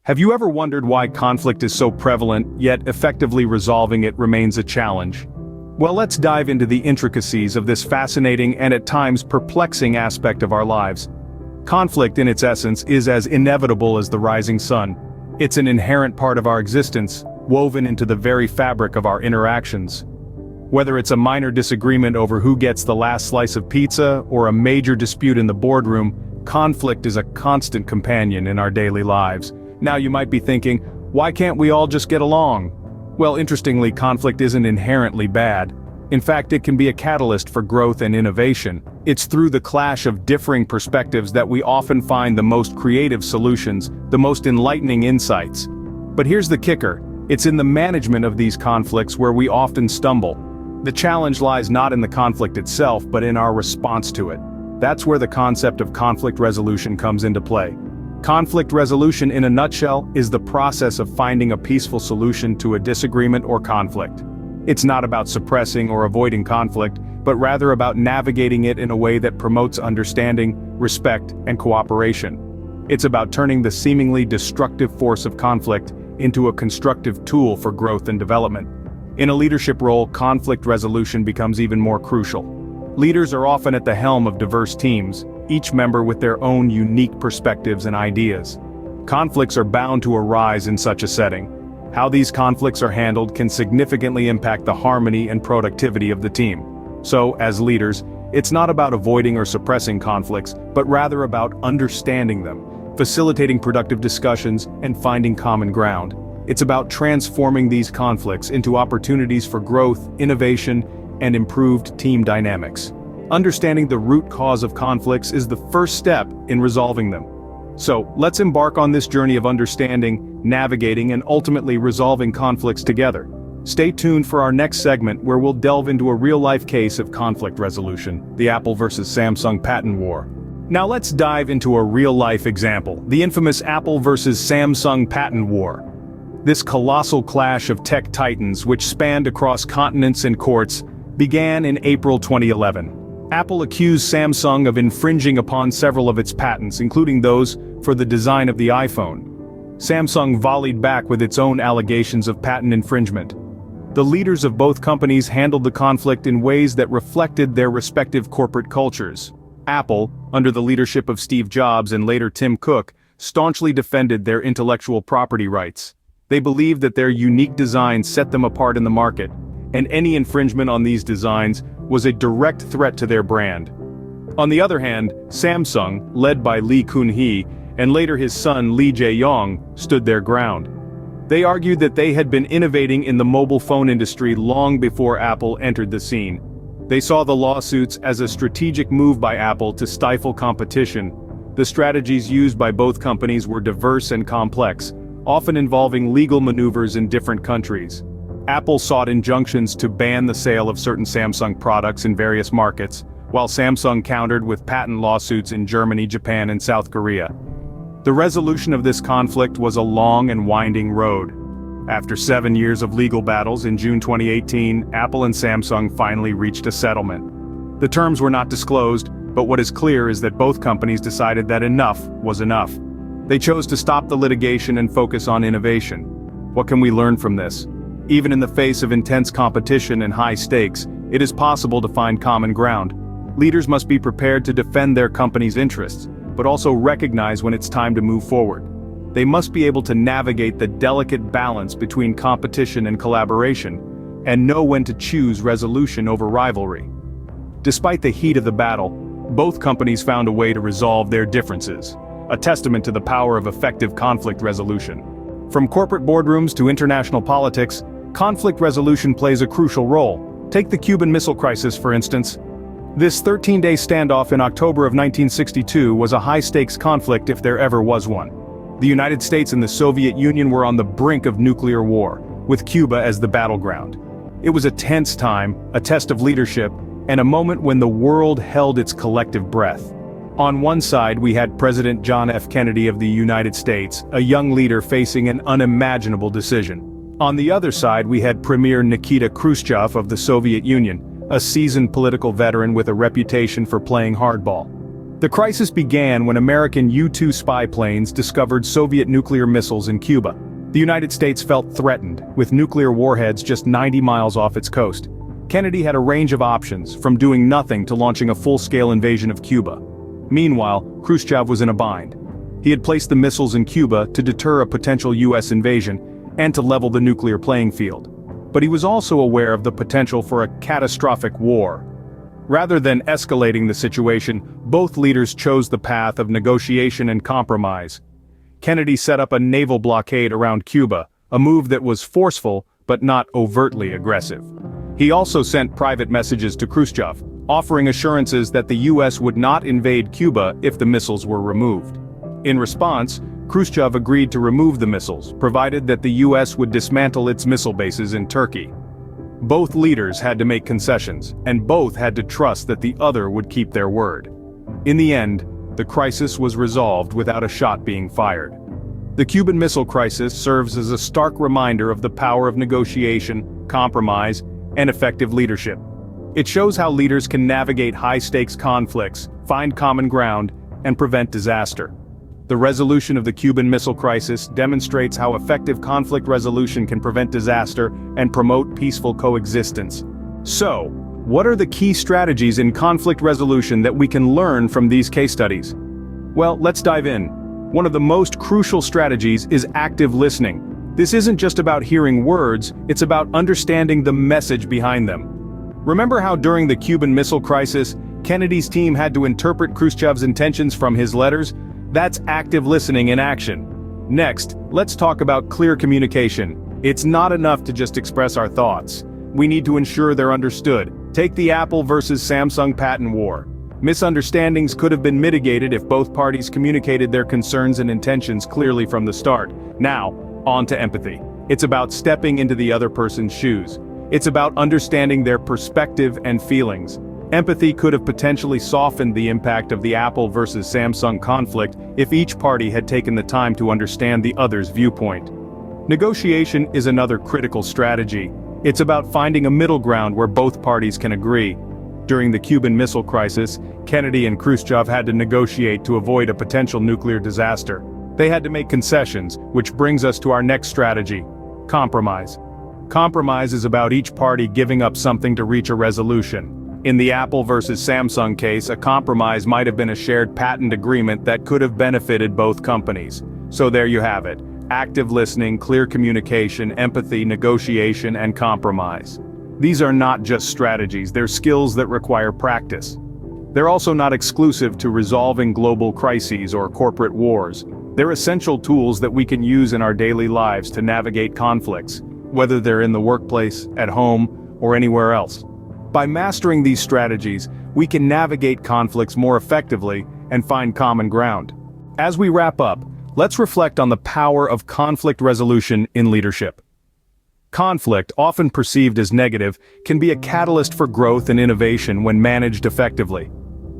Have you ever wondered why conflict is so prevalent, yet effectively resolving it remains a challenge? Well, let's dive into the intricacies of this fascinating and at times perplexing aspect of our lives. Conflict in its essence is as inevitable as the rising sun. It's an inherent part of our existence, woven into the very fabric of our interactions. Whether it's a minor disagreement over who gets the last slice of pizza or a major dispute in the boardroom, conflict is a constant companion in our daily lives. Now you might be thinking, why can't we all just get along? Well, interestingly, conflict isn't inherently bad. In fact, it can be a catalyst for growth and innovation. It's through the clash of differing perspectives that we often find the most creative solutions, the most enlightening insights. But here's the kicker: it's in the management of these conflicts where we often stumble. The challenge lies not in the conflict itself, but in our response to it. That's where the concept of conflict resolution comes into play. Conflict resolution, in a nutshell, is the process of finding a peaceful solution to a disagreement or conflict. It's not about suppressing or avoiding conflict, but rather about navigating it in a way that promotes understanding, respect, and cooperation. It's about turning the seemingly destructive force of conflict into a constructive tool for growth and development. In a leadership role, conflict resolution becomes even more crucial. Leaders are often at the helm of diverse teams, each member with their own unique perspectives and ideas. Conflicts are bound to arise in such a setting. How these conflicts are handled can significantly impact the harmony and productivity of the team. So, as leaders, it's not about avoiding or suppressing conflicts, but rather about understanding them, facilitating productive discussions, and finding common ground. It's about transforming these conflicts into opportunities for growth, innovation, and improved team dynamics. Understanding the root cause of conflicts is the first step in resolving them. So, let's embark on this journey of understanding, navigating, and ultimately resolving conflicts together. Stay tuned for our next segment where we'll delve into a real-life case of conflict resolution, the Apple versus Samsung patent war. Now let's dive into a real-life example, the infamous Apple versus Samsung patent war. This colossal clash of tech titans, which spanned across continents and courts, began in April 2011. Apple accused Samsung of infringing upon several of its patents, including those for the design of the iPhone. Samsung volleyed back with its own allegations of patent infringement. The leaders of both companies handled the conflict in ways that reflected their respective corporate cultures. Apple, under the leadership of Steve Jobs and later Tim Cook, staunchly defended their intellectual property rights. They believed that their unique designs set them apart in the market, and any infringement on these designs was a direct threat to their brand. On the other hand, Samsung, led by Lee Kun-hee, and later his son Lee Jae-yong, stood their ground. They argued that they had been innovating in the mobile phone industry long before Apple entered the scene. They saw the lawsuits as a strategic move by Apple to stifle competition. The strategies used by both companies were diverse and complex, often involving legal maneuvers in different countries. Apple sought injunctions to ban the sale of certain Samsung products in various markets, while Samsung countered with patent lawsuits in Germany, Japan, and South Korea. The resolution of this conflict was a long and winding road. After 7 years of legal battles, in June 2018, Apple and Samsung finally reached a settlement. The terms were not disclosed, but what is clear is that both companies decided that enough was enough. They chose to stop the litigation and focus on innovation. What can we learn from this? Even in the face of intense competition and high stakes, it is possible to find common ground. Leaders must be prepared to defend their company's interests, but also recognize when it's time to move forward. They must be able to navigate the delicate balance between competition and collaboration, and know when to choose resolution over rivalry. Despite the heat of the battle, both companies found a way to resolve their differences, a testament to the power of effective conflict resolution. From corporate boardrooms to international politics, conflict resolution plays a crucial role. Take the Cuban Missile Crisis, for instance. This 13-day standoff in October of 1962 was a high-stakes conflict if there ever was one. The United States and the Soviet Union were on the brink of nuclear war, with Cuba as the battleground. It was a tense time, a test of leadership, and a moment when the world held its collective breath. On one side we had President John F. Kennedy of the United States, a young leader facing an unimaginable decision. On the other side we had Premier Nikita Khrushchev of the Soviet Union, a seasoned political veteran with a reputation for playing hardball. The crisis began when American U-2 spy planes discovered Soviet nuclear missiles in Cuba. The United States felt threatened, with nuclear warheads just 90 miles off its coast. Kennedy had a range of options, from doing nothing to launching a full-scale invasion of Cuba. Meanwhile, Khrushchev was in a bind. He had placed the missiles in Cuba to deter a potential US invasion and to level the nuclear playing field. But he was also aware of the potential for a catastrophic war. Rather than escalating the situation, both leaders chose the path of negotiation and compromise. Kennedy set up a naval blockade around Cuba, a move that was forceful but not overtly aggressive. He also sent private messages to Khrushchev, offering assurances that the US would not invade Cuba if the missiles were removed. In response, Khrushchev agreed to remove the missiles, provided that the US would dismantle its missile bases in Turkey. Both leaders had to make concessions, and both had to trust that the other would keep their word. In the end, the crisis was resolved without a shot being fired. The Cuban Missile Crisis serves as a stark reminder of the power of negotiation, compromise, and effective leadership. It shows how leaders can navigate high-stakes conflicts, find common ground, and prevent disaster. The resolution of the Cuban Missile Crisis demonstrates how effective conflict resolution can prevent disaster and promote peaceful coexistence. So, what are the key strategies in conflict resolution that we can learn from these case studies? Well, let's dive in. One of the most crucial strategies is active listening. This isn't just about hearing words, it's about understanding the message behind them. Remember how during the Cuban Missile Crisis, Kennedy's team had to interpret Khrushchev's intentions from his letters? That's active listening in action. Next, let's talk about clear communication. It's not enough to just express our thoughts. We need to ensure they're understood. Take the Apple versus Samsung patent war. Misunderstandings could have been mitigated if both parties communicated their concerns and intentions clearly from the start. Now, on to empathy. It's about stepping into the other person's shoes. It's about understanding their perspective and feelings. Empathy could have potentially softened the impact of the Apple versus Samsung conflict if each party had taken the time to understand the other's viewpoint. Negotiation is another critical strategy. It's about finding a middle ground where both parties can agree. During the Cuban Missile Crisis, Kennedy and Khrushchev had to negotiate to avoid a potential nuclear disaster. They had to make concessions, which brings us to our next strategy: compromise. Compromise is about each party giving up something to reach a resolution. In the Apple versus Samsung case, a compromise might have been a shared patent agreement that could have benefited both companies. So there you have it: active listening, clear communication, empathy, negotiation, and compromise. These are not just strategies, they're skills that require practice. They're also not exclusive to resolving global crises or corporate wars. They're essential tools that we can use in our daily lives to navigate conflicts, whether they're in the workplace, at home, or anywhere else. By mastering these strategies, we can navigate conflicts more effectively and find common ground. As we wrap up, let's reflect on the power of conflict resolution in leadership. Conflict, often perceived as negative, can be a catalyst for growth and innovation when managed effectively.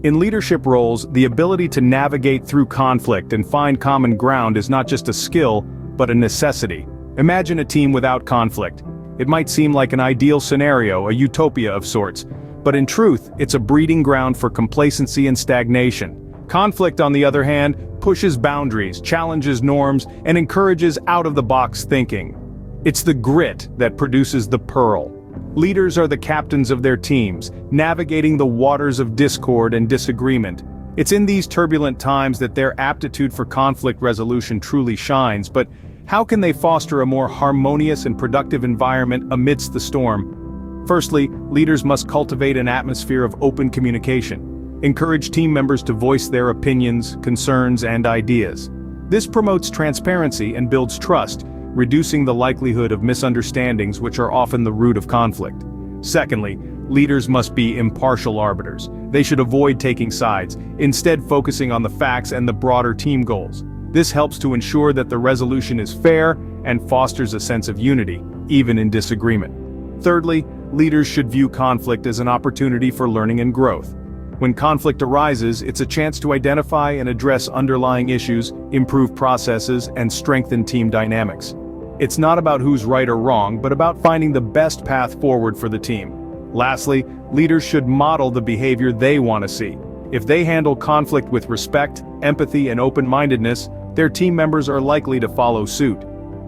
In leadership roles, the ability to navigate through conflict and find common ground is not just a skill, but a necessity. Imagine a team without conflict. It might seem like an ideal scenario, a utopia of sorts, but in truth, it's a breeding ground for complacency and stagnation. Conflict, on the other hand, pushes boundaries, challenges norms, and encourages out-of-the-box thinking. It's the grit that produces the pearl. Leaders are the captains of their teams, navigating the waters of discord and disagreement. It's in these turbulent times that their aptitude for conflict resolution truly shines, but how can they foster a more harmonious and productive environment amidst the storm? Firstly, leaders must cultivate an atmosphere of open communication. Encourage team members to voice their opinions, concerns, and ideas. This promotes transparency and builds trust, reducing the likelihood of misunderstandings, which are often the root of conflict. Secondly, leaders must be impartial arbiters. They should avoid taking sides, instead focusing on the facts and the broader team goals. This helps to ensure that the resolution is fair and fosters a sense of unity, even in disagreement. Thirdly, leaders should view conflict as an opportunity for learning and growth. When conflict arises, it's a chance to identify and address underlying issues, improve processes, and strengthen team dynamics. It's not about who's right or wrong, but about finding the best path forward for the team. Lastly, leaders should model the behavior they want to see. If they handle conflict with respect, empathy, and open-mindedness, their team members are likely to follow suit.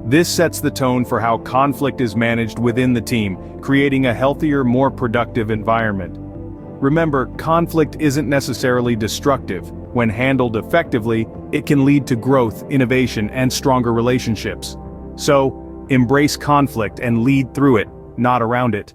This sets the tone for how conflict is managed within the team, creating a healthier, more productive environment. Remember, conflict isn't necessarily destructive. When handled effectively, it can lead to growth, innovation, and stronger relationships. So, embrace conflict and lead through it, not around it.